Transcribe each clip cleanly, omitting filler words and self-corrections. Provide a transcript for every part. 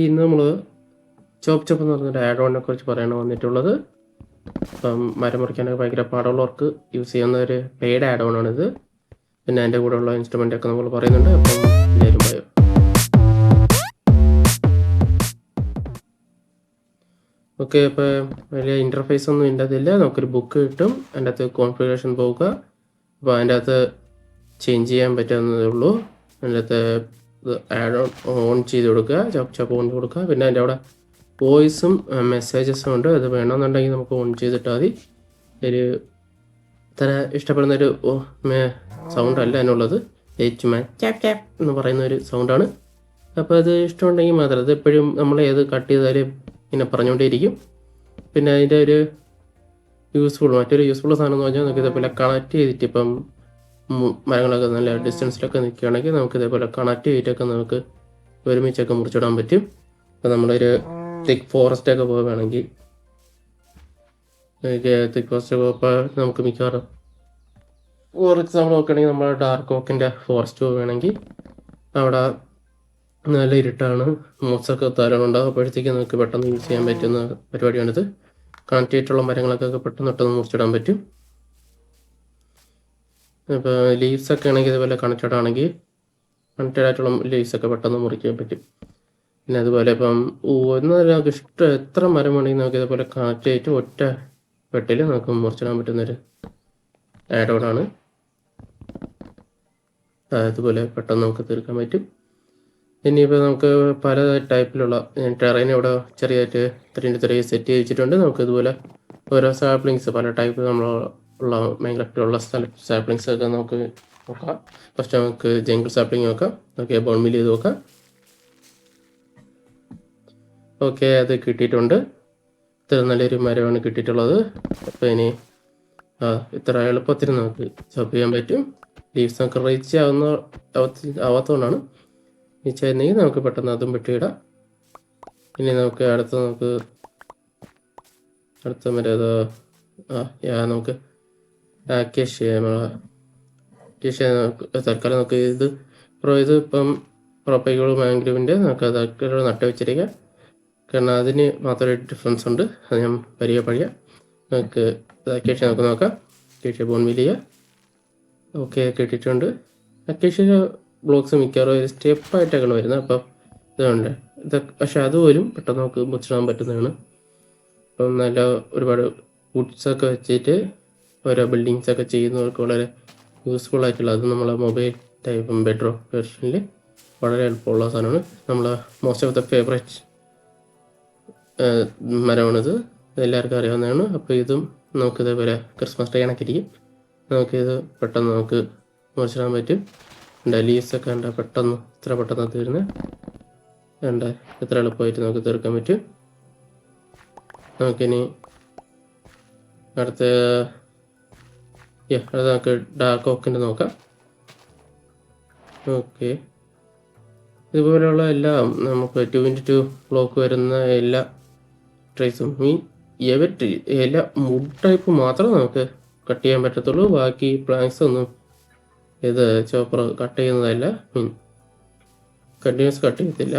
ഇന്ന് നമ്മൾ ചോപ്പ് ചോപ്പ് എന്ന് പറഞ്ഞൊരു ആഡ് ഓണിനെ കുറിച്ച് പറയാനാണ് വന്നിട്ടുള്ളത്. അപ്പം മരം മുറിക്കാനൊക്കെ ഭയങ്കര പാടുള്ളവർക്ക് യൂസ് ചെയ്യുന്ന ഒരു പെയ്ഡ് ആഡ് ഓൺ ആണിത്. പിന്നെ അതിൻ്റെ കൂടെയുള്ള ഇൻസ്ട്രുമെൻ്റ് ഒക്കെ നമ്മൾ പറയുന്നുണ്ട്. അപ്പം എല്ലാവരും പോയോ. ഓക്കെ, അപ്പോൾ വലിയ ഇൻ്റർഫേസ് ഒന്നും ഇതിൻ്റെ അതില്ല. നമുക്കൊരു ബുക്ക് കിട്ടും, അതിൻ്റെ അകത്ത് കോൺഫിഗറേഷൻ പോവുക. അപ്പോൾ അതിൻ്റെ അകത്ത് ചേഞ്ച് ചെയ്യാൻ പറ്റാവുന്നതേ ഉള്ളൂ. അതിൻ്റെ അകത്ത് ആഡ് ഓൺ ചെയ്ത് കൊടുക്കുക, ചോപ്പ് ചോപ്പ് ഓൺ കൊടുക്കുക. പിന്നെ അതിൻ്റെ അവിടെ വോയിസും മെസ്സേജസും ഉണ്ട്. അത് വേണമെന്നുണ്ടെങ്കിൽ നമുക്ക് ഓൺ ചെയ്തിട്ടാൽ മതി. ഒരു ഇത്ര ഇഷ്ടപ്പെടുന്നൊരു സൗണ്ട് അല്ല അതിനുള്ളത്. ചാപ്പ് ചാപ്പ് എന്ന് പറയുന്ന ഒരു സൗണ്ടാണ്. അപ്പോൾ അത് ഇഷ്ടമുണ്ടെങ്കിൽ മാത്രം. അത് എപ്പോഴും നമ്മൾ ഏത് കട്ട് ചെയ്താലും ഇങ്ങനെ പറഞ്ഞുകൊണ്ടേയിരിക്കും. പിന്നെ അതിൻ്റെ ഒരു മറ്റൊരു യൂസ്ഫുൾ സാധനം എന്ന് പറഞ്ഞാൽ നമുക്ക് ഇതേപോലെ കണക്ട് ചെയ്തിട്ട്, ഇപ്പം മരങ്ങളൊക്കെ നല്ല ഡിസ്റ്റൻസിലൊക്കെ നിൽക്കുകയാണെങ്കിൽ നമുക്ക് ഇതേപോലെ കണക്ട് ചെയ്തിട്ടൊക്കെ നമുക്ക് ഒരുമിച്ചൊക്കെ മുറിച്ചിടാൻ പറ്റും. അപ്പോൾ നമ്മളൊരു തിക്ക് ഫോറസ്റ്റൊക്കെ പോവുകയാണെങ്കിൽ, തിക്ക് ഫോറസ്റ്റ് പോകുമ്പോൾ നമുക്ക് മിക്കവാറും ഫോർ എക്സാമ്പിൾ നോക്കുകയാണെങ്കിൽ നമ്മൾ ഡാർക്ക് ഓക്കിൻ്റെ ഫോറസ്റ്റ് പോവുകയാണെങ്കിൽ അവിടെ നല്ല ഇരുട്ടാണ്, മൂസൊക്കെ ധാരാളം ഉണ്ടാകും. അപ്പോഴത്തേക്ക് നമുക്ക് പെട്ടെന്ന് യൂസ് ചെയ്യാൻ പറ്റുന്ന പരിപാടിയാണിത്. കണക്ട് ചെയ്തിട്ടുള്ള മരങ്ങളൊക്കെ പെട്ടെന്ന് മുറിച്ചിടാൻ പറ്റും. ഇപ്പോൾ ലീവ്സൊക്കെ ആണെങ്കിൽ ഇതുപോലെ കണക്റ്റഡ് ആയിട്ടുള്ള ലീവ്സൊക്കെ പെട്ടെന്ന് മുറിക്കാൻ പറ്റും. പിന്നെ അതുപോലെ ഇപ്പം ഒന്നൊരാൾക്ക് ഇഷ്ടം എത്ര മരം വേണമെങ്കിൽ നമുക്ക് ഇതുപോലെ കണക്ട് ചെയ്തിട്ട് ഒറ്റ വെട്ടിൽ നമുക്ക് മുറിച്ചിടാൻ പറ്റുന്നൊരു ആഡ് ഓൺ ആണ്. അതുപോലെ പെട്ടെന്ന് നമുക്ക് തീർക്കാൻ പറ്റും. ഇനിയിപ്പോൾ നമുക്ക് പല ടൈപ്പിലുള്ള ടെറൈൻ ഇവിടെ ചെറിയായിട്ട് 3x3 സെറ്റ് ചെയ്ത് വെച്ചിട്ടുണ്ട്. നമുക്ക് ഇതുപോലെ ഓരോ സാപ്ലിങ്സ് പല ടൈപ്പ് നമ്മളുള്ള മൈൻക്രാഫ്റ്റിലുള്ള സാപ്ലിങ്സ് ഒക്കെ നമുക്ക് നോക്കാം. ഫസ്റ്റ് നമുക്ക് ജംഗിൾ സാപ്ലിങ് നോക്കാം. ഓക്കെ, ബോൺ മിൽ ചെയ്ത് നോക്കാം. ഓക്കെ, അത് കിട്ടിയിട്ടുണ്ട്. ഇത്ര നല്ലൊരു മരമാണ് കിട്ടിയിട്ടുള്ളത്. അപ്പോൾ ഇനി ഇത്ര എളുപ്പത്തിൽ നമുക്ക് ചോപ്പ് ചെയ്യാൻ പറ്റും. ലീവ്സ് നമുക്ക് റീച്ച് ആവാത്തതുകൊണ്ടാണ്. റീച്ച് ആയിരുന്നെങ്കിൽ നമുക്ക് പെട്ടെന്ന് അതും വെട്ടിയിടാം. ഇനി നമുക്ക് അടുത്ത മരം നമുക്ക് തൽക്കാലം നമുക്ക് ഇത് ഇപ്പം പ്രൊപ്പൈകൾ മാംഗ്രൂവിൻ്റെ നമുക്ക് അതൊക്കെ നട്ട് വെച്ചിരിക്കാം. കാരണം അതിന് മാത്രമേ ഡിഫറൻസ് ഉണ്ട്. അത് ഞാൻ പരിചയപ്പെടാം. നമുക്ക് അക്കേഷ്യ നമുക്ക് നോക്കാം. അക്കേഷ്യ ബോൺ മിൽ ചെയ്യുക. ഓക്കെ, കിട്ടിയിട്ടുണ്ട്. അക്കേഷ്യ ബ്ലോക്സ് മിക്കവാറും ഒരു സ്റ്റെപ്പായിട്ടൊക്കെയാണ് വരുന്നത്. അപ്പം ഇതുണ്ട് പക്ഷെ അതുപോലും പെട്ടെന്ന് നമുക്ക് മുറിച്ചിടാൻ പറ്റുന്നതാണ്. അപ്പം നല്ല ഒരുപാട് വുഡ്സൊക്കെ വെച്ചിട്ട് ഓരോ ബിൽഡിങ്സൊക്കെ ചെയ്യുന്നവർക്ക് വളരെ യൂസ്ഫുൾ ആയിട്ടുള്ള, അത് നമ്മളെ മൊബൈൽ ടൈപ്പ് ബെഡ്റോ വെർഷനിൽ വളരെ എളുപ്പമുള്ള സാധനമാണ്. നമ്മൾ മോസ്റ്റ് ഓഫ് ദ ഫേവറേറ്റ് മരമാണിത്, എല്ലാവർക്കും അറിയാവുന്നതാണ്. അപ്പോൾ ഇതും നമുക്കിതേപോലെ ക്രിസ്മസ് ട്രീ കണക്കിരിക്കും. നമുക്കിത് പെട്ടെന്ന് നമുക്ക് മുറിച്ചിടാൻ പറ്റും. ലീവ്സൊക്കെ ഉണ്ട്, ഇത്ര പെട്ടെന്ന് തീരുന്നത് എത്ര എളുപ്പമായിട്ട് നമുക്ക് തീർക്കാൻ പറ്റും. നമുക്കിനി അടുത്ത നമുക്ക് ഡാർക്ക് ഓക്കിൻ്റെ നോക്കാം. ഓക്കെ, ഇതുപോലെയുള്ള എല്ലാം നമുക്ക് 2x2 ബ്ലോക്ക് വരുന്ന എല്ലാ ട്രീസും എല്ലാ വുഡ് ടൈപ്പ് മാത്രമേ നമുക്ക് കട്ട് ചെയ്യാൻ പറ്റത്തുള്ളൂ. ബാക്കി പ്ലാങ്ക്സ് ഒന്നും ഇത് ചോപ്പർ കട്ട് ചെയ്യുന്നതല്ല, കണ്ടിന്യൂസ് കട്ട് ചെയ്യത്തില്ല.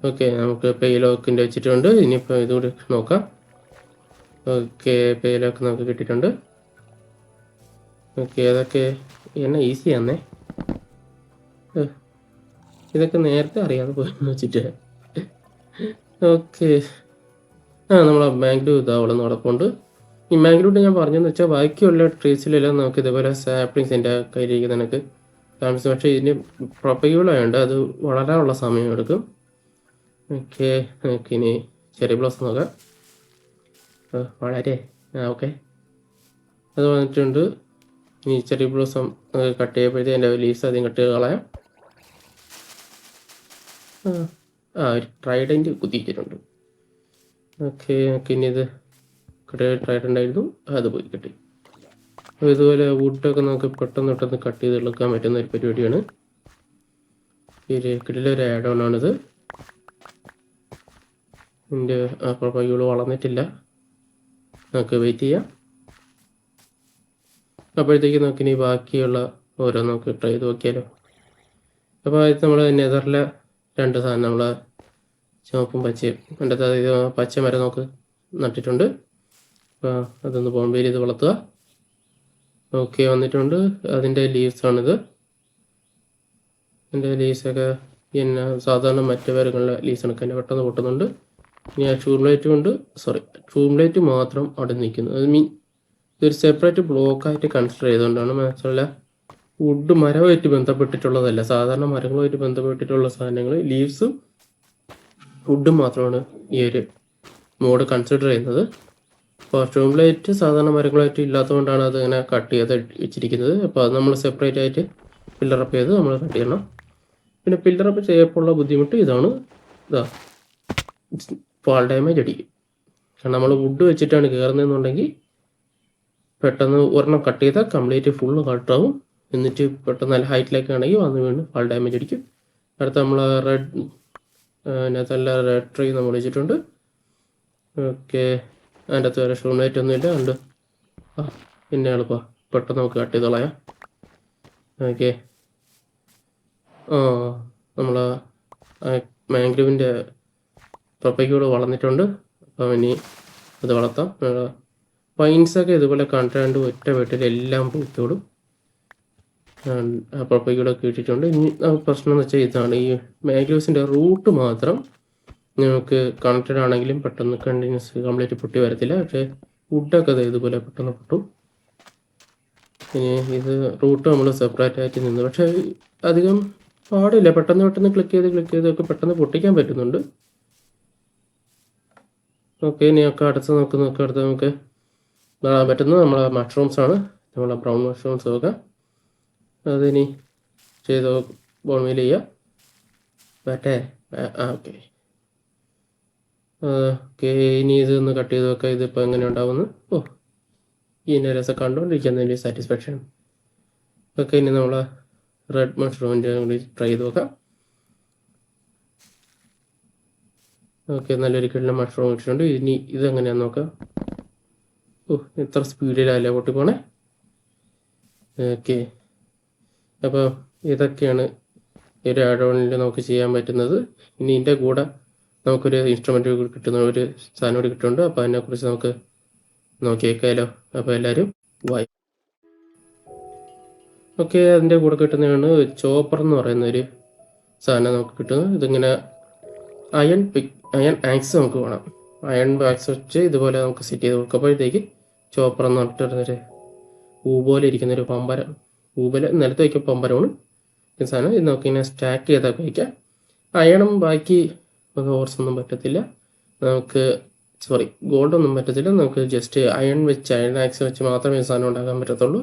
ഓക്കെ, നമുക്ക് പെയിലോക്കിൻ്റെ വെച്ചിട്ടുണ്ട്. ഇനിയിപ്പോൾ ഇതുകൂടി നോക്കാം. ഓക്കെ, പെയിലോക്ക് നമുക്ക് കിട്ടിയിട്ടുണ്ട്. ഓക്കെ, അതൊക്കെ ഈസിയാന്നേ. ഇതൊക്കെ നേരത്തെ അറിയാതെ പോയെന്ന് വെച്ചിട്ട്. ഓക്കെ, നമ്മളെ മാംഗ്രൂ അവിടെ നിന്ന് നടപ്പുണ്ട്. ഈ മാംഗ്രൂട്ട് ഞാൻ പറഞ്ഞതെന്ന് വെച്ചാൽ ബാക്കിയുള്ള ട്രീസിലെല്ലാം നമുക്ക് ഇതേപോലെ സാപ്ലിങ്സ് എൻ്റെ കയ്യിലിരിക്കുന്ന എനിക്ക് താമസം. പക്ഷേ ഇതിന് പ്രൊപ്പൈലായതുകൊണ്ട് അത് വളരാനുള്ള സമയം എടുക്കും. ഓക്കെ, നമുക്കിനി ചെറിയ ബ്ലോസ് നോക്കാം. വളരെ ഓക്കെ, അത് വന്നിട്ടുണ്ട്. ഇനി ചെറിയ ബ്ലോസം കട്ട് ചെയ്യുമ്പോഴത്തേ എൻ്റെ ലീവ്സ് അധികം കട്ട് ചെയ്ത് കളയാം. ഒരു ട്രൈഡൻറ്റ് കുത്തിയിട്ടുണ്ട്. ഓക്കെ, ഇനി ഇത് ട്രൈഡൻ്റായിരുന്നു, അത് പോയി കിട്ടി. അപ്പോൾ ഇതുപോലെ വുഡൊക്കെ നമുക്ക് പെട്ടെന്ന് കട്ട് ചെയ്ത് എടുക്കാൻ പറ്റുന്ന ഒരു പരിപാടിയാണ്. കിടിലൊരു ആഡ് ഓൺ ആണിത്. എൻ്റെ പ്രൊപ്പൈകൾ വളർന്നിട്ടില്ല, നമുക്ക് വെയിറ്റ് ചെയ്യാം. അപ്പോഴത്തേക്ക് നമുക്കിനി ബാക്കിയുള്ള ഓരോ നമുക്ക് ട്രൈ ചെയ്ത് നോക്കിയാലോ. അപ്പോൾ ഇത് നമ്മൾ നെതറിലെ 2 സാധനം നമ്മൾ ചുവപ്പും പച്ചയും എൻ്റെ ഇത് പച്ച മരം നമുക്ക് നട്ടിട്ടുണ്ട്. അപ്പോൾ അതൊന്ന് ബോൺബെയിൽ ഇത് വളർത്തുക. ഓക്കെ വന്നിട്ടുണ്ട്. അതിൻ്റെ ലീവ്സാണിത്. എൻ്റെ ലീവ്സൊക്കെ പിന്നെ സാധാരണ മറ്റു മരങ്ങളിലെ ലീവ്സ് കണക്ക് തന്നെ പെട്ടെന്ന് പൊട്ടുന്നുണ്ട്. ഇനി ആ ട്യൂബ്ലൈറ്റ് മാത്രം അവിടെ നിൽക്കുന്നു. അത് ഇതൊരു സെപ്പറേറ്റ് ബ്ലോക്കായിട്ട് കൺസിഡർ ചെയ്തുകൊണ്ടാണ്. മാത്രമല്ല വുഡ് മരവുമായിട്ട് ബന്ധപ്പെട്ടിട്ടുള്ളതല്ല. സാധാരണ മരങ്ങളുമായിട്ട് ബന്ധപ്പെട്ടിട്ടുള്ള സാധനങ്ങൾ ലീവ്സും വുഡും മാത്രമാണ് ഈ ഒരു മോഡ് കൺസിഡർ ചെയ്യുന്നത്. അപ്പോൾ ട്യൂബ്ലൈറ്റ് സാധാരണ മരങ്ങളായിട്ട് ഇല്ലാത്തതുകൊണ്ടാണ് അത് ഇങ്ങനെ കട്ട് ചെയ്ത് വെച്ചിരിക്കുന്നത്. അപ്പോൾ അത് നമ്മൾ സെപ്പറേറ്റ് ആയിട്ട് പില്ലറപ്പ് ചെയ്ത് നമ്മൾ കട്ട് ചെയ്യണം. പിന്നെ പില്ലറപ്പ് ചെയ്യപ്പോഴുള്ള ബുദ്ധിമുട്ട് ഇതാണ്. ഇതാ ഫാൾ ഡാമേജ് അടിക്കും. കാരണം നമ്മൾ വുഡ് വെച്ചിട്ടാണ് കയറുന്നതെന്നുണ്ടെങ്കിൽ പെട്ടെന്ന് ഒരെണ്ണം കട്ട് ചെയ്താൽ കംപ്ലീറ്റ് ഫുള്ള് കട്ടാവും. എന്നിട്ട് പെട്ടെന്ന് നല്ല ഹൈറ്റിലേക്ക് ആണെങ്കിൽ വന്ന് വീണ് ഫാൾ ഡാമേജ് അടിക്കും. അടുത്ത നമ്മൾ അതിനകത്തല്ല റെഡ് ട്രീ നമ്മൾ വെച്ചിട്ടുണ്ട്. ഓക്കെ അതിൻ്റെ അകത്ത് വേറെ ഷൂണായിട്ട് ഒന്നുമില്ല. ഉണ്ട് പിന്നെ എളുപ്പമാണ്, പെട്ടെന്ന് നമുക്ക് കട്ട് ചെയ്ത് കളയാം. ഓക്കെ നമ്മൾ മാംഗ്രോവിൻ്റെ പപ്പയ്ക്കൂടെ വളർന്നിട്ടുണ്ട്. അപ്പം ഇനി അത് വളർത്താം. പൈൻസൊക്കെ ഇതുപോലെ കണ്ടാണ്ട് ഒറ്റ വീട്ടിൽ എല്ലാം പൂത്തോടും. പപ്പയ്ക്കൂടെ ഇട്ടിട്ടുണ്ട്. ഇനി പ്രശ്നം എന്ന് വെച്ചാൽ ഇതാണ്, ഈ മാംഗ്രോവ്സിൻ്റെ റൂട്ട് മാത്രം നമുക്ക് കണക്റ്റഡ് ആണെങ്കിലും പെട്ടെന്ന് കണ്ടിന്യൂസ് കംപ്ലീറ്റ് പൊട്ടി വരത്തില്ല. പക്ഷേ വുഡൊക്കെ ഇതുപോലെ പെട്ടെന്ന് പൊട്ടും. ഇനി ഇത് റൂട്ട് നമ്മൾ സെപ്പറേറ്റ് ആയിട്ട് നിന്ന്, പക്ഷേ അധികം പാടില്ല. പെട്ടെന്ന് ക്ലിക്ക് ചെയ്തൊക്കെ പെട്ടെന്ന് പൊട്ടിക്കാൻ പറ്റുന്നുണ്ട്. ഓക്കെ ഇനി ഒക്കെ അടുത്ത് നമുക്ക് കാണാൻ പറ്റുന്നത് നമ്മളെ മഷ്റൂംസാണ്. നമ്മളെ ബ്രൗൺ മഷ്റൂംസ് നോക്കാം. അതിനി ചെയ്ത് ബോൺമീൽ ചെയ്യുക. പറ്റേ ഓക്കെ ഓക്കെ ഇനി ഇതൊന്ന് കട്ട് ചെയ്ത് വെക്കാം. ഇതിപ്പോൾ എങ്ങനെ ഉണ്ടാവുമെന്ന് ഇതിൻ്റെ രസം കണ്ടുകൊണ്ടിരിക്കുന്നതിൻ്റെ സാറ്റിസ്ഫാക്ഷൻ. ഓക്കെ ഇനി നമ്മൾ റെഡ് മഷ്റൂമിൻ്റെ കൂടി ട്രൈ ചെയ്ത് നോക്കാം. ഓക്കെ നല്ലൊരു കിട്ടുന്ന മഷ്റൂം ഇട്ടിട്ടുണ്ട്. ഇനി ഇതെങ്ങനെയാണെന്ന് നോക്കാം. എത്ര സ്പീഡിലല്ലേ പൊട്ടിപ്പോണേ. ഓക്കെ അപ്പോൾ ഇതൊക്കെയാണ് ഈ ഒരു ആഡോണിൽ നമുക്ക് ചെയ്യാൻ പറ്റുന്നത്. ഇനി ഇതിൻ്റെ കൂടെ നമുക്കൊരു ഇൻസ്ട്രുമെൻ്റ് കിട്ടുന്ന ഒരു സാധനം കൂടി കിട്ടുന്നുണ്ട്. അപ്പോൾ അതിനെക്കുറിച്ച് നമുക്ക് നോക്കിയേക്കാമല്ലോ. അപ്പോൾ എല്ലാവരും വായി. ഓക്കെ അതിൻ്റെ കൂടെ കിട്ടുന്നതാണ് ചോപ്പർ എന്ന് പറയുന്നൊരു സാധനം നമുക്ക് കിട്ടുന്നത്. ഇതിങ്ങനെ അയൺ ആക്സ് നമുക്ക് വേണം. അയൺ ആക്സ് വെച്ച് ഇതുപോലെ നമുക്ക് സെറ്റ് ചെയ്ത് കൊടുക്കുമ്പോഴത്തേക്ക് ചോപ്പർ എന്ന് പറഞ്ഞിട്ടൊരു പോലെ ഇരിക്കുന്നൊരു പമ്പരം, നിലത്ത് വയ്ക്കുന്ന പമ്പരമാണ് ഈ സാധനം. ഇത് നമുക്കിങ്ങനെ സ്റ്റാക്ക് ചെയ്തൊക്കെ വയ്ക്കാം. അയണും ബാക്കി ഹോർസൊന്നും പറ്റത്തില്ല നമുക്ക്, ഗോൾഡൊന്നും പറ്റത്തില്ല നമുക്ക്. ജസ്റ്റ് അയൺ ആക്സ് വെച്ച് മാത്രമേ ഈ സാധനം ഉണ്ടാക്കാൻ പറ്റത്തുള്ളൂ.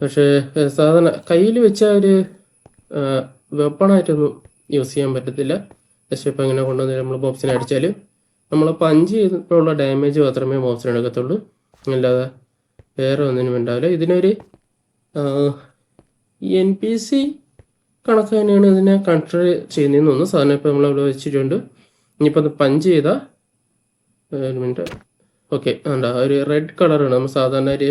പക്ഷേ സാധാരണ കയ്യിൽ വെച്ച ഒരു വെപ്പണായിട്ടൊന്നും യൂസ് ചെയ്യാൻ പറ്റത്തില്ല. ജസ്റ്റ് ഇപ്പം ഇങ്ങനെ കൊണ്ടുവന്ന് നമ്മൾ ബോക്സിനെ അടിച്ചാൽ നമ്മൾ പഞ്ച് ചെയ്തപ്പോഴുള്ള ഡാമേജ് മാത്രമേ ബോക്സിന് എടുക്കത്തുള്ളൂ, അല്ലാതെ വേറെ ഒന്നിനും ഉണ്ടാവില്ല. ഇതിനൊരു NPC കണക്ക് തന്നെയാണ് ഇതിനെ കൺസിഡർ ചെയ്യുന്നതെന്ന് തോന്നുന്നു. സാധനം ഇപ്പോൾ നമ്മളവിടെ വെച്ചിട്ടുണ്ട്. ഇനിയിപ്പോൾ അത് പഞ്ച് ചെയ്താൽ ഒരു മിനിറ്റ്. ഓക്കെ എന്താ ഒരു റെഡ് കളറാണ്. നമ്മൾ സാധാരണ ഒരു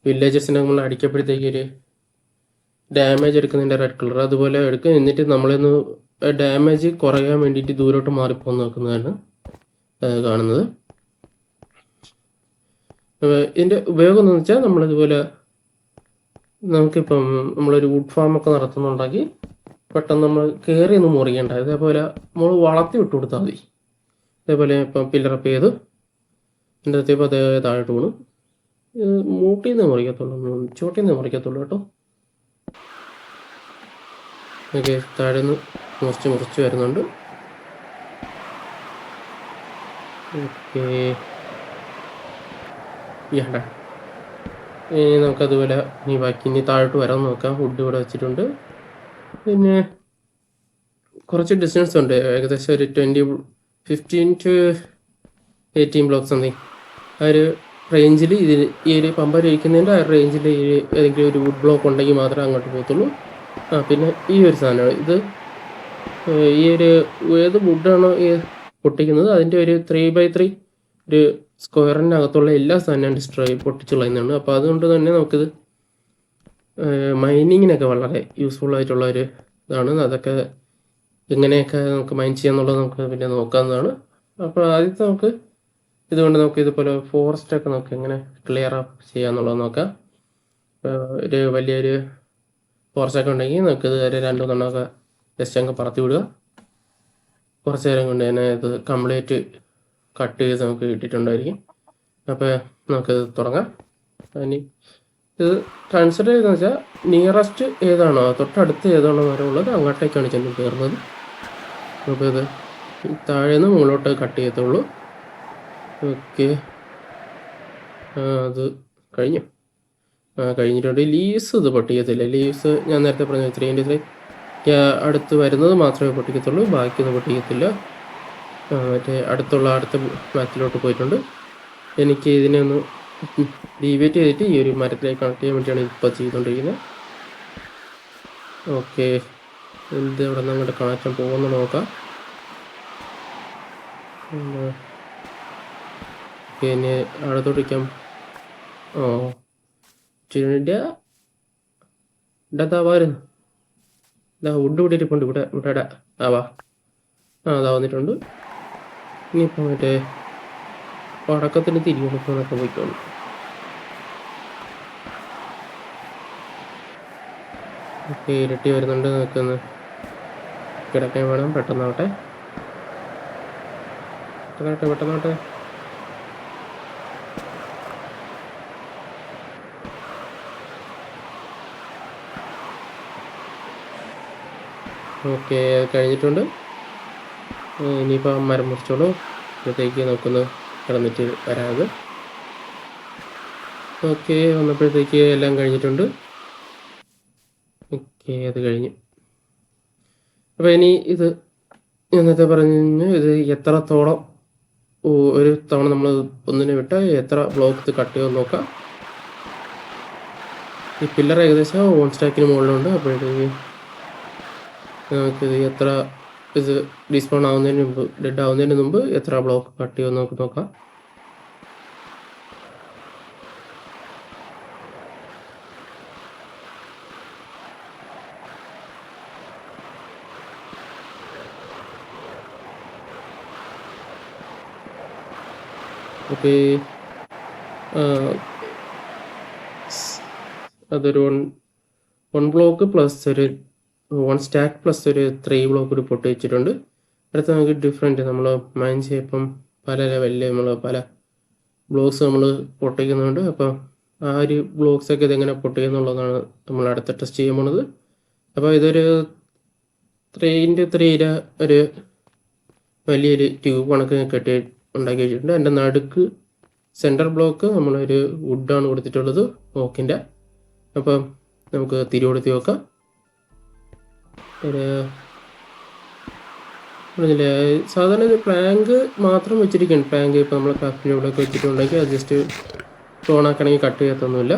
വില്ലേജസിനെ നമ്മൾ അടിക്കപ്പോഴത്തേക്ക് ഒരു ഡാമേജ് എടുക്കുന്നതിൻ്റെ റെഡ് കളർ അതുപോലെ എടുക്കും. എന്നിട്ട് നമ്മളൊന്ന് ഡാമേജ് കുറയാൻ വേണ്ടിയിട്ട് ദൂരോട്ട് മാറിപ്പോന്ന് നോക്കുന്നതാണ് കാണുന്നത്. ഇതിൻ്റെ ഉപയോഗം എന്ന് വെച്ചാൽ നമ്മളിതുപോലെ നമുക്കിപ്പം നമ്മളൊരു വുഡ് ഫാമൊക്കെ നടത്തുന്നുണ്ടെങ്കിൽ പെട്ടെന്ന് നമ്മൾ കയറി ഒന്ന് മുറിക്കേണ്ട. ഇതേപോലെ നമ്മൾ വളർത്തി വിട്ടു കൊടുത്താൽ മതി. ഇതേപോലെ ഇപ്പം പില്ലറപ്പ് ചെയ്ത് എൻ്റെ അടുത്തേപ്പോൾ അതേ താഴോട്ട് വീണ് മൂട്ടിൽ നിന്ന് മുറിക്കത്തുള്ളൂ, ചോട്ടിൽ നിന്ന് മുറിക്കത്തുള്ളൂ കേട്ടോ. ഓക്കെ താഴെ നിന്ന് മുറിച്ച് വരുന്നുണ്ട്. ഓക്കെ വേണ്ട. ഇനി നമുക്കതുപോലെ ഇനി താഴോട്ട് വരാൻ നോക്കാം. വുഡ് ഇവിടെ വെച്ചിട്ടുണ്ട്. പിന്നെ കുറച്ച് ഡിസ്റ്റൻസ് ഉണ്ട്, ഏകദേശം ഒരു 15 to 18 ബ്ലോക്ക് സംതിങ്. ആ ഒരു റേഞ്ചിൽ ഈ ഒരു പമ്പര ഇരിക്കുന്നതിൻ്റെ ആ റേഞ്ചിൽ ഏതെങ്കിലും ഒരു വുഡ് ബ്ലോക്ക് ഉണ്ടെങ്കിൽ മാത്രമേ അങ്ങോട്ട് പോകത്തുള്ളൂ. പിന്നെ ഈ ഒരു സാധനമാണ് ഇത്. ഈ ഒരു ഏത് വുഡാണോ പൊട്ടിക്കുന്നത് അതിൻ്റെ ഒരു 3x3 ഒരു സ്ക്വയറിനകത്തുള്ള എല്ലാ സാധനവും പൊട്ടിച്ച് കളയുന്നതാണ്. അപ്പോൾ അതുകൊണ്ട് തന്നെ നമുക്കിത് മൈനിങ്ങിനൊക്കെ വളരെ യൂസ്ഫുൾ ആയിട്ടുള്ള ഒരു ഇതാണ്. അതൊക്കെ എങ്ങനെയൊക്കെ നമുക്ക് മൈൻ ചെയ്യാന്നുള്ളത് നമുക്ക് പിന്നെ നോക്കാവുന്നതാണ്. അപ്പോൾ ആദ്യത്തെ നമുക്ക് ഇതുകൊണ്ട് നമുക്ക് ഇതുപോലെ ഫോറസ്റ്റൊക്കെ നമുക്ക് എങ്ങനെ ക്ലിയർ അപ്പ് ചെയ്യാന്നുള്ളത് നോക്കാം. ഒരു വലിയൊരു ഫോറസ്റ്റൊക്കെ ഉണ്ടെങ്കിൽ നമുക്ക് ഇത് ഒരു 2-3 ജസ്റ്റ് അങ്ങ് പറത്തി വിടുക. കുറച്ച് നേരം കൊണ്ട് തന്നെ ഇത് കംപ്ലീറ്റ് കട്ട് ചെയ്ത് നമുക്ക് കിട്ടിയിട്ടുണ്ടായിരിക്കും. അപ്പോൾ നമുക്കിത് തുടങ്ങാം. ഇനി ഇത് കൺസിഡർ ചെയ്തെന്ന് വെച്ചാൽ നിയറസ്റ്റ് ഏതാണോ തൊട്ടടുത്ത് ഏതാണോ മരം ഉള്ളത് അങ്ങോട്ടേക്കാണ് ചെന്ന് കയറുന്നത്. അപ്പോൾ ഇത് താഴെ നിന്ന് മുകളിലോട്ട് കട്ട് ചെയ്യത്തുള്ളൂ. ഓക്കെ, അത് കഴിഞ്ഞു. കഴിഞ്ഞിട്ടുണ്ട്. ലീവ്സ് ഇത് പൊട്ടിക്കത്തില്ല. ലീവ്സ് ഞാൻ നേരത്തെ പറഞ്ഞു 3x3 അടുത്ത് വരുന്നത് മാത്രമേ പൊട്ടിക്കത്തുള്ളൂ, ബാക്കിയൊന്നും പൊട്ടിക്കത്തില്ല. മറ്റേ അടുത്ത മാറ്റിലോട്ട് പോയിട്ടുണ്ട്. എനിക്ക് ഇതിനെ ഒന്ന് ഡീവിയേറ്റ് ചെയ്തിട്ട് ഈ ഒരു മരത്തിലേക്ക് കണക്ട് ചെയ്യാൻ വേണ്ടിയാണ് ഇപ്പോൾ ചെയ്തുകൊണ്ടിരിക്കുന്നത്. ഓക്കെ, എന്ത് ഇവിടെ നിന്ന് അങ്ങോട്ട് കണക്ഷൻ പോകുന്നു നോക്കാം. പിന്നെ അടുത്തോട്ടിരിക്കാം. വരുന്നു. ഇതാ വുഡ് ഇവിടെ ഇരിപ്പുണ്ട്. ഇവിടെ ആവാ. അതാ വന്നിട്ടുണ്ട്. ഇനിയിപ്പോൾ മറ്റേ പടക്കത്തിന് തിരികൊടുക്കുന്നൊക്കെ പോയിക്കോളൂ. ഓക്കെ, ഇരട്ടി വരുന്നുണ്ട്. നിൽക്കുന്നു. കിടക്കാൻ വേണം. പെട്ടെന്നാവട്ടെ. ഓക്കെ, കഴിഞ്ഞിട്ടുണ്ട്. ഇനിയിപ്പോൾ മരം മുറിച്ചോളൂ. ഇപ്പോഴത്തേക്ക് നമുക്കൊന്ന് കിടന്നിട്ട് വരാത്. ഓക്കെ, വന്നപ്പോഴത്തേക്ക് എല്ലാം കഴിഞ്ഞിട്ടുണ്ട്. ഓക്കെ, അത് കഴിഞ്ഞു. അപ്പോൾ ഇനി ഇത് എന്നത്തെ പറഞ്ഞു ഇത് എത്രത്തോളം ഒരു തവണ നമ്മൾ ഒന്നിനെ വിട്ടാൽ എത്ര ബ്ലോക്ക് കട്ട് ചെയ്യുമെന്ന് നോക്കാം. ഈ പില്ലർ ഏകദേശം 1 സ്റ്റാക്കിന് മുകളിലുണ്ട്. അപ്പോഴത്തേക്ക് നമുക്കിത് എത്ര ഇത് ഡിസ്പോൺ ആവുന്നതിന് മുമ്പ്, ഡെഡ് ആവുന്നതിന് മുമ്പ് എത്ര ബ്ലോക്ക് കട്ട് ചെയ്യുമെന്ന് നമുക്ക് നോക്കാം. ഓക്കെ, അതൊരു 1 ബ്ലോക്ക് പ്ലസ് ഒരു 1 സ്റ്റാക്ക് പ്ലസ് ഒരു 3 ബ്ലോക്ക് കൂടി പൊട്ടി വെച്ചിട്ടുണ്ട്. അടുത്ത നമുക്ക് ഡിഫറെൻറ്റ് നമ്മൾ മൈൻ ചെയ്യുമ്പം പല ലെവലിൽ നമ്മൾ പല ബ്ലോക്സ് നമ്മൾ പൊട്ടിക്കുന്നുണ്ട്. അപ്പം ആ ഒരു ബ്ലോക്സൊക്കെ ഇതെങ്ങനെ പൊട്ടിക്കുന്നുള്ളതാണ് നമ്മൾ അടുത്ത ടെസ്റ്റ് ചെയ്യാൻ പോണത്. അപ്പോൾ ഇതൊരു 3x3 ഒരു വലിയൊരു ട്യൂബ് കണക്ക് കെട്ടി ഉണ്ടാക്കി വെച്ചിട്ടുണ്ട്. എൻ്റെ നടുക്ക് സെൻറ്റർ ബ്ലോക്ക് നമ്മളൊരു വുഡാണ് കൊടുത്തിട്ടുള്ളത്, ഓക്കിൻ്റെ. അപ്പം നമുക്ക് തിരികൊടുത്തി വെക്കാം. സാധാരണ ഇത് പ്ലാങ്ക് മാത്രം വെച്ചിരിക്കുകയാണ്. പ്ലാങ്ക് ഇപ്പോൾ നമ്മൾ ക്രാഫ്റ്റിൻ്റെ ഇവിടെയൊക്കെ വെച്ചിട്ടുണ്ടെങ്കിൽ അത് ജസ്റ്റ് ടോണാക്കണമെങ്കിൽ കട്ട് ചെയ്യത്തൊന്നുമില്ല.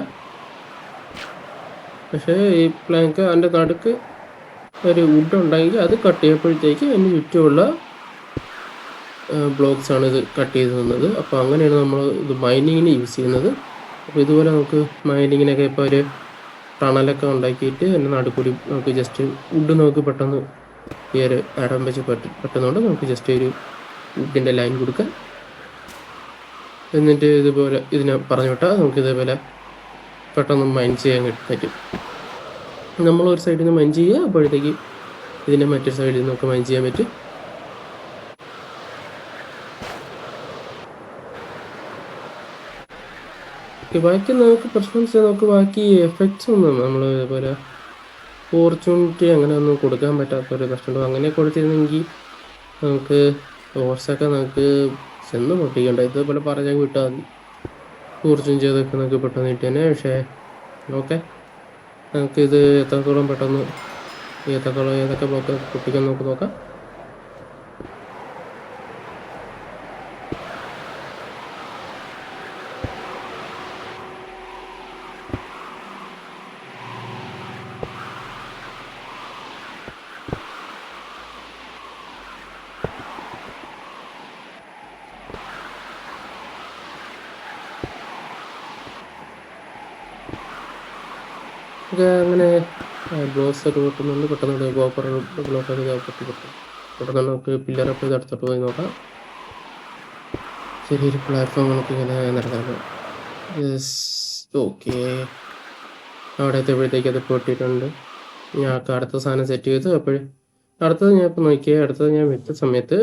പക്ഷേ ഈ പ്ലാങ്ക് അതിൻ്റെ നടുക്ക് ഒരു വുഡ് ഉണ്ടെങ്കിൽ അത് കട്ട് ചെയ്യുമ്പോഴത്തേക്ക് അതിന് ചുറ്റുമുള്ള ബ്ലോക്സാണ് ഇത് കട്ട് ചെയ്ത് തന്നത്. അപ്പോൾ അങ്ങനെയാണ് നമ്മൾ ഇത് മൈനിങ്ങിന് യൂസ് ചെയ്യുന്നത്. അപ്പോൾ ഇതുപോലെ നമുക്ക് മൈനിങ്ങിനൊക്കെ ഇപ്പോൾ ഒരു ടണലൊക്കെ ഉണ്ടാക്കിയിട്ട് അതിൻ്റെ നടുക്കൂടി നമുക്ക് ജസ്റ്റ് വുഡ് നമുക്ക് പെട്ടെന്ന് ഈ ഒരു അടം വെച്ച് പെട്ടെന്നുകൊണ്ട് നമുക്ക് ജസ്റ്റ് ഒരു വുഡിൻ്റെ ലൈൻ കൊടുക്കാം. എന്നിട്ട് ഇതുപോലെ ഇതിനെ പറഞ്ഞു വിട്ടാൽ നമുക്ക് ഇതേപോലെ പെട്ടെന്ന് മൈൻ ചെയ്യാൻ പറ്റും. നമ്മളൊരു സൈഡിൽ നിന്ന് മൈൻ ചെയ്യുക, അപ്പോഴത്തേക്ക് ഇതിൻ്റെ മറ്റൊരു സൈഡിൽ നിന്ന് നമുക്ക് മൈൻ ചെയ്യാൻ പറ്റും. ബാക്കി നമുക്ക് പ്രശ്നം നമുക്ക് ബാക്കി എഫക്ട്സ് ഒന്നും നമ്മൾ ഇതുപോലെ ഓപ്പർച്യൂണിറ്റി അങ്ങനെ ഒന്നും കൊടുക്കാൻ പറ്റാത്തൊരു പ്രശ്നമുണ്ടോ. അങ്ങനെ കൊടുത്തിരുന്നെങ്കിൽ നമുക്ക് ഹോഴ്സൊക്കെ നമുക്ക് ചെന്ന് പൊട്ടിക്കണ്ട. ഇതുപോലെ പറഞ്ഞാൽ വിട്ടാൽ മതി. ഓപ്പർച്യൂണിറ്റി ചെയ്തൊക്കെ നമുക്ക് പെട്ടെന്ന് കിട്ടി തന്നെ. പക്ഷേ ഓക്കെ, നമുക്കിത് എത്രത്തോളം പെട്ടെന്ന് ഏതൊക്കെ ബ്ലോക്ക് പൊട്ടിക്കാൻ നമുക്ക് നോക്കാം. ഒക്കെ അങ്ങനെ ബ്ലോക്സ് ഒക്കെ പൊട്ടുന്നുണ്ട്. പെട്ടെന്ന് ഗോപ്പർ ബ്ലോക്കൊക്കെ പെട്ടെന്ന് നമുക്ക് പില്ലറപ്പ് ഇത് അടുത്തോട്ട് പോയി നോക്കാം. ചെറിയൊരു പ്ലാറ്റ്ഫോമുകളൊക്കെ ഇങ്ങനെ നടക്കാറുണ്ട്. ഓക്കെ, അവിടെ എത്തിയപ്പോഴത്തേക്ക് അത് പൊട്ടിയിട്ടുണ്ട്. ഞാൻ അടുത്ത സാധനം സെറ്റ് ചെയ്തു. അപ്പോൾ അടുത്തത് ഞാൻ ഇപ്പോൾ നോക്കിയാൽ അടുത്തത് ഞാൻ വെച്ച സമയത്ത്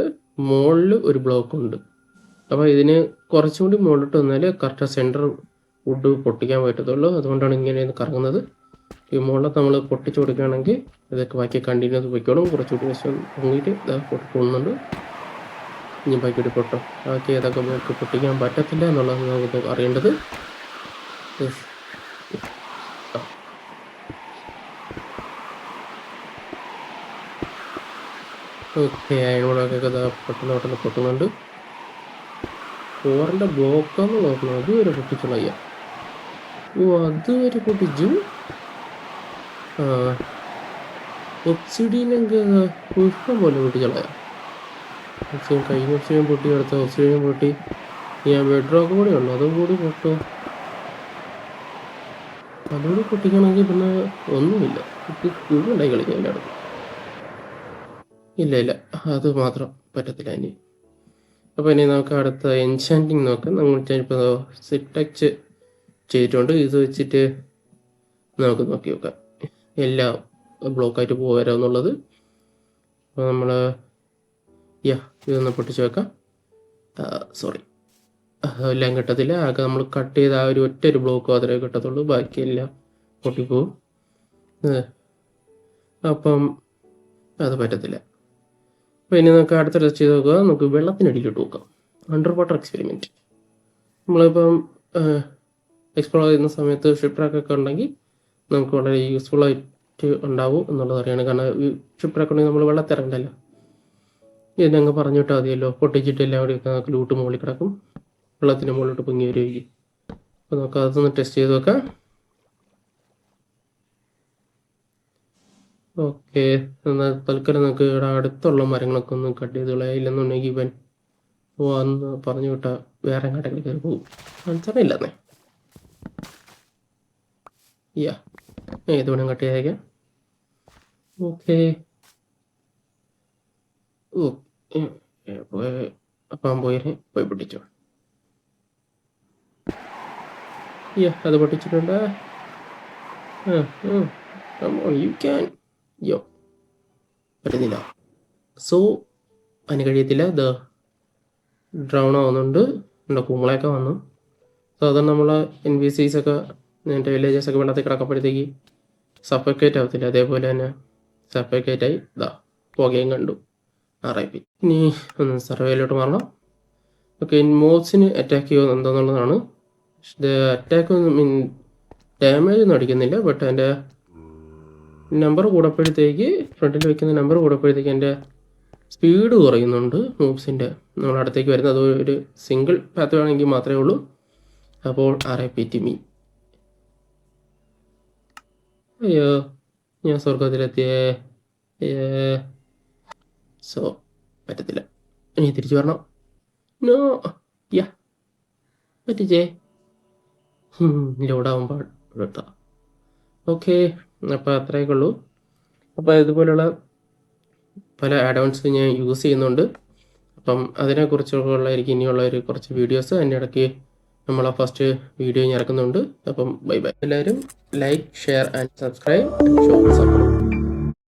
മുകളിൽ ഒരു ബ്ലോക്ക് ഉണ്ട്. അപ്പോൾ ഇതിന് കുറച്ചും കൂടി മുകളിലോട്ട് വന്നാൽ കറക്റ്റ് സെൻറ്റർ വുഡ് പൊട്ടിക്കാൻ പറ്റത്തുള്ളൂ. അതുകൊണ്ടാണ് ഇങ്ങനെ കറങ്ങുന്നത്. ഈ മുകളിൽ നമ്മൾ പൊട്ടിച്ചു കൊടുക്കുകയാണെങ്കിൽ ഇതൊക്കെ ബാക്കി കണ്ടിന്യൂസ് പൊയ്ക്കോളും. കുറച്ചുകൂടി വശം പൊങ്ങിയിട്ട് പൊട്ടുന്നുണ്ട്. ഇനി ബാക്കിയിട്ട് പൊട്ടും. ബാക്കി ഏതൊക്കെ ബ്ലോക്ക് പൊട്ടിക്കാൻ പറ്റത്തില്ല എന്നുള്ളത് നമുക്ക് അറിയേണ്ടത്. ഓക്കെ, അയൺബോളൊക്കെ പെട്ടെന്ന് പൊട്ടുന്നുണ്ട്. 4ൻ്റെ ബ്ലോക്കാന്ന് നോക്കണം. അതുവരെ പൊട്ടിച്ചുളയ്യ. അതുവരെ പൊട്ടിച്ചു. ഒബ്സിഡിയനൊക്കെ പുഷ്പം പോലെ പൊട്ടിച്ചുളയാം. കഴിഞ്ഞ ഒബ്സിഡിയൻ പൊട്ടി, അടുത്ത ഒബ്സിഡിയൻ പൊട്ടി. ഞാൻ ബെഡ്റോക്ക് കൂടെ ഉള്ളു, അതും കൂടി പൊട്ടും. അതുകൂടി പൊട്ടിക്കണമെങ്കിൽ പിന്നെ ഒന്നുമില്ല. ഉണ്ടായി കളിക്കാം എല്ലായിടത്തും. ഇല്ല, അത് മാത്രം പറ്റത്തില്ല ഇനി. അപ്പോൾ ഇനി നമുക്ക് അടുത്ത എൻചാൻറ്റിങ് നോക്കാം. നമ്മൾ ഇപ്പോൾ സിറ്റച്ച് ചെയ്തിട്ടുണ്ട്. ഇത് വെച്ചിട്ട് നമുക്ക് നോക്കി നോക്കാം എല്ലാം ബ്ലോക്കായിട്ട് പോരാ എന്നുള്ളത്. അപ്പോൾ നമ്മൾ ഇതൊന്ന് പൊട്ടിച്ച് വെക്കാം. സോറി, എല്ലാം കിട്ടത്തില്ല. ആകെ നമ്മൾ കട്ട് ചെയ്ത ആ ഒരു ബ്ലോക്ക് മാത്രമേ കിട്ടത്തുള്ളൂ. ബാക്കിയെല്ലാം പൊട്ടിപ്പോവും. അപ്പം അത് പറ്റത്തില്ല. അപ്പോൾ ഇനി നമുക്ക് അടുത്ത ടെസ്റ്റ് ചെയ്ത് നോക്കുക. നമുക്ക് വെള്ളത്തിനടിയിലിട്ട് നോക്കാം. Under water experiment. നമ്മളിപ്പം എക്സ്പ്ലോർ ചെയ്യുന്ന സമയത്ത് ഷിപ്പ് ട്രാക്കൊക്കെ ഉണ്ടെങ്കിൽ നമുക്ക് വളരെ യൂസ്ഫുള്ളായിട്ട് ഉണ്ടാവും എന്നുള്ളത് അറിയാണ്. കാരണം ഷിപ്പ് ട്രാക്ക് ഉണ്ടെങ്കിൽ നമ്മൾ വെള്ളത്തിറങ്ങണ്ടല്ലോ. ഇതിനങ്ങ് പറഞ്ഞിട്ടാൽ മതിയല്ലോ. പൊട്ടിച്ചിട്ട് എല്ലാവരും നമുക്ക് ലൂട്ട് മുകളിൽ കിടക്കും. വെള്ളത്തിൻ്റെ മുകളിലോട്ട് പൊങ്ങി വരുമായിരിക്കും. അപ്പോൾ നമുക്ക് അതൊന്ന് ടെസ്റ്റ് ചെയ്ത് നോക്കാം. ഓക്കെ, എന്നാൽ തൽക്കാലം നമുക്ക് ഇവിടെ അടുത്തുള്ള മരങ്ങളൊക്കെ ഒന്ന് കട്ട് ചെയ്ത് കളയില്ലെന്നുണ്ടെങ്കിൽ ഇവൻ അന്ന് പറഞ്ഞു വിട്ടാൽ വേറെ എങ്ങോട്ടെങ്കിലും കയറി പോകും. മനസ്സിലായില്ലെന്നേ. ഇത് വേണം കട്ട് ചെയ്തേക്കാം. ഓക്കെ, അപ്പം പോയി പൊട്ടിച്ചോ. അത് പൊട്ടിച്ചിട്ടുണ്ട്. You can. പറ്റുന്നില്ല. സോ അതിന് കഴിയത്തില്ല. ഇത് ഡ്രൗൺ ആവുന്നുണ്ട്. എൻ്റെ കുമ്പളയൊക്കെ വന്നു. സാധാരണ നമ്മൾ NPCs ഒക്കെ എൻ്റെ വില്ലേജസൊക്കെ വെള്ളത്തിൽ കിടക്കുമ്പോഴത്തേക്ക് സഫക്കേറ്റ് ആവത്തില്ല. അതേപോലെ തന്നെ സഫക്കേറ്റായി പുകയും കണ്ടു. RIP. ഇനി ഒന്ന് സർവേയിലോട്ട് മാറണം. ഓക്കെ, മോബ്സിന് അറ്റാക്ക് ചെയ്യുമോ എന്താണെന്നുള്ളതാണ്. ഇത് അറ്റാക്ക് ഒന്നും ഡാമേജ് ഒന്നും അടിക്കുന്നില്ല. ബട്ട് എൻ്റെ നമ്പർ കൂടപ്പോഴത്തേക്ക് ഫ്രണ്ടിൽ വെക്കുന്ന നമ്പർ കൂടപ്പോഴത്തേക്ക് എൻ്റെ സ്പീഡ് കുറയുന്നുണ്ട് മൂവ്സിൻ്റെ. നമ്മൾ അടുത്തേക്ക് വരുന്നത് അത് ഒരു സിംഗിൾ പാത്ത് വേണമെങ്കിൽ മാത്രമേ ഉള്ളൂ. അപ്പോൾ RIP to me. അയ്യോ, ഞാൻ സ്വർഗത്തിലെത്തിയേ. സോ പറ്റത്തില്ല. ഇനി തിരിച്ചു വരണം. നോ പറ്റിച്ചേ. ലോഡാവുമ്പോൾ എടുത്താ. ഓക്കെ, അപ്പോൾ അത്രയൊക്കെ ഉള്ളൂ. അപ്പോൾ ഇതുപോലുള്ള പല ആഡോൺസ് ഞാൻ യൂസ് ചെയ്യുന്നുണ്ട്. അപ്പം അതിനെക്കുറിച്ചുള്ള ഇനിയുള്ള കുറച്ച് വീഡിയോസ് അതിൻ്റെ ഇടയ്ക്ക് നമ്മൾ ഫസ്റ്റ് വീഡിയോ ഞാൻ ഇറക്കുന്നുണ്ട്. അപ്പം ബൈ. എല്ലാവരും like, share and subscribe and show support.